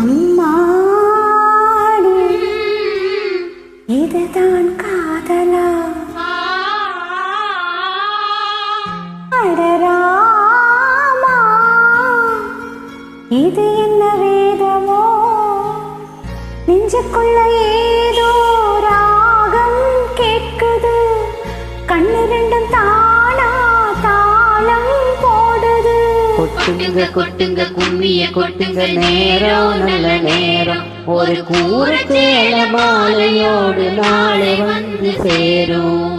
அம்மாடி இதுதான் காதலா? அடராமா இது என்ன வேதமோ? நெஞ்சுக்குள்ள ஏதோ ராகம் கேட்குது, கண்ணு ரெண்டும் தானா தாளம் போடுது. கொட்டுங்க கொட்டுங்க கும்மிய கொட்டுங்க, நேரம் நல்ல நேரம். ஒரு கூரத்தேல மாலையோடு நாளை வந்து சேரும்.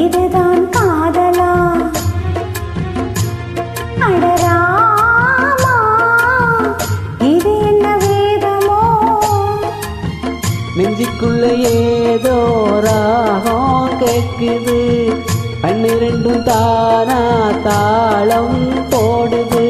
இதுதான் காதலா? அடராமா இது என்ன வேதமோ? நெஞ்சுக்குள்ள ஏதோ ராகம் கேட்குது, கண்ணு ரெண்டும் தானா தாளம் போடுது.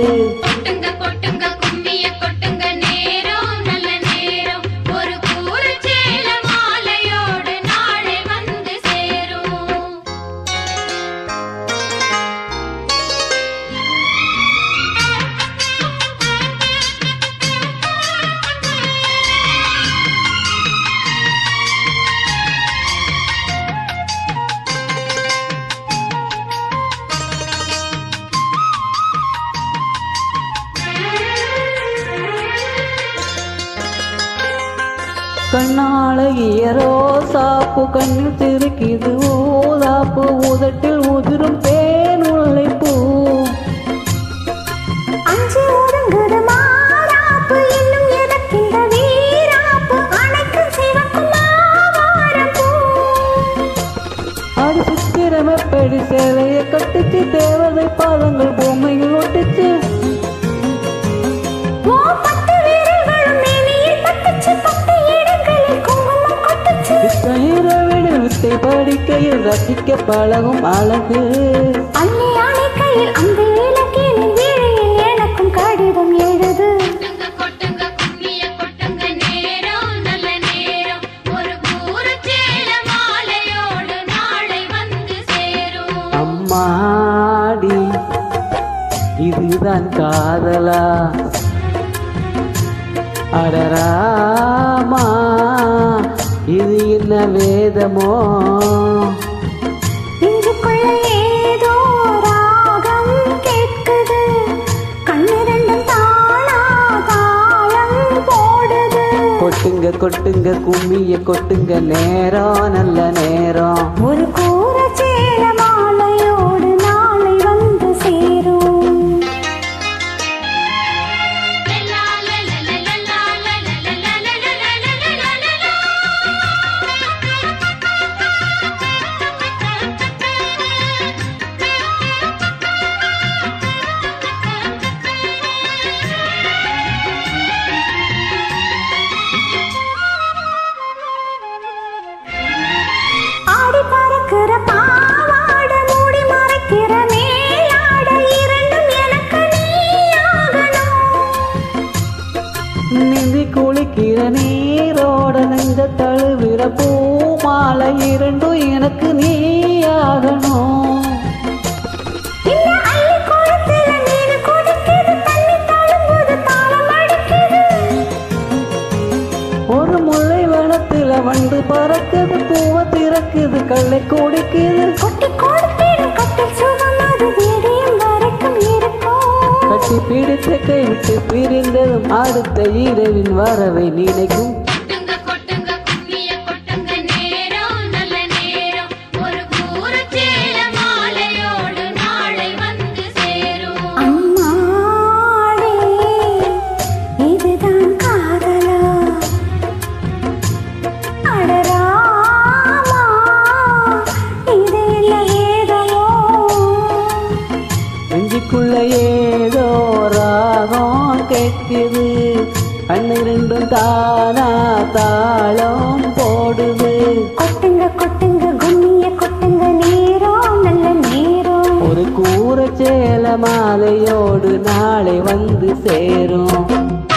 கண்ணால ஈரோ சாப்பு கண்ணில் திருக்கிது ஊதாப்பு, உதட்டில் உதிரும் தேன் உழைப்பு. அஞ்சு ஒதுங்குது மாறாப்பு, இன்னும் எதற்கிந்த வீராப்பு? அணைக்கு சிவக்கும் மாவாரப்பூ. அடி சித்திரமப்படி சேலையை கட்டுச்சு, தேவதை பாதங்கள் பொம்மையில் ஒட்டுச்சு. வித்தை படிக்கையில் ரசிக்க பழகும் அழகு, அள்ளி அணைக்கையில் அந்த இலக்கியின் வீழில் எனக்கும் கடிதம் எழுது. அம்மாடி இதுதான் காதலா? அடராமா இது என்ன வேதமோ? நெஞ்சுக்குள்ள ஏதோ ராகம் கேட்குது, கண்ணு ரெண்டும் தானா தாளம் போடுது. கொட்டுங்க கொட்டுங்க கும்மிய கொட்டுங்க, நேரம் நல்ல நேரம். ஒரு கூரச்சேல மாலையோடு நாளை வந்து சேரும். ஆடி பறக்கிற பாவாட, மூடி மறைக்கிற மேலாட, இரண்டும் எனக்கு நீயாகணும். நிந்தி குளிக்கிற நீரோட நெஞ்ச தழுவிற பூமாலை, இரண்டும் எனக்கு நீயாகணும். இந்த அள்ளி குளத்துல நீர் குடிக்குது, தண்ணி தழும்புது, தாளம் அடிக்குது. ஒரு முல்லை வனத்துல வண்டு பறக்குது, பூவை திறக்குது, கள்ளை குடிக்குது. கொட்டி கொடுத்திடும் கட்டில் சுகம், அது விடியும் வரைக்கும் இருக்கும். கட்டி பிடித்த கை விட்டு பிரிந்ததும் அடுத்த இரவின் வரவை நினைக்கும். அம்மாடி இதுதான் காதலா? அடராமா இது என்ன வேதமோ? நெஞ்சுக்குள்ள ஏதோ ராகம் கேட்குது, கண்ணு ரெண்டும் தானா தாளம் போடுது. கொட்டுங்க கொட்டுங்க கும்மிய கொட்டுங்க, நீர் மாலையோடு நாளை வந்து சேரும்.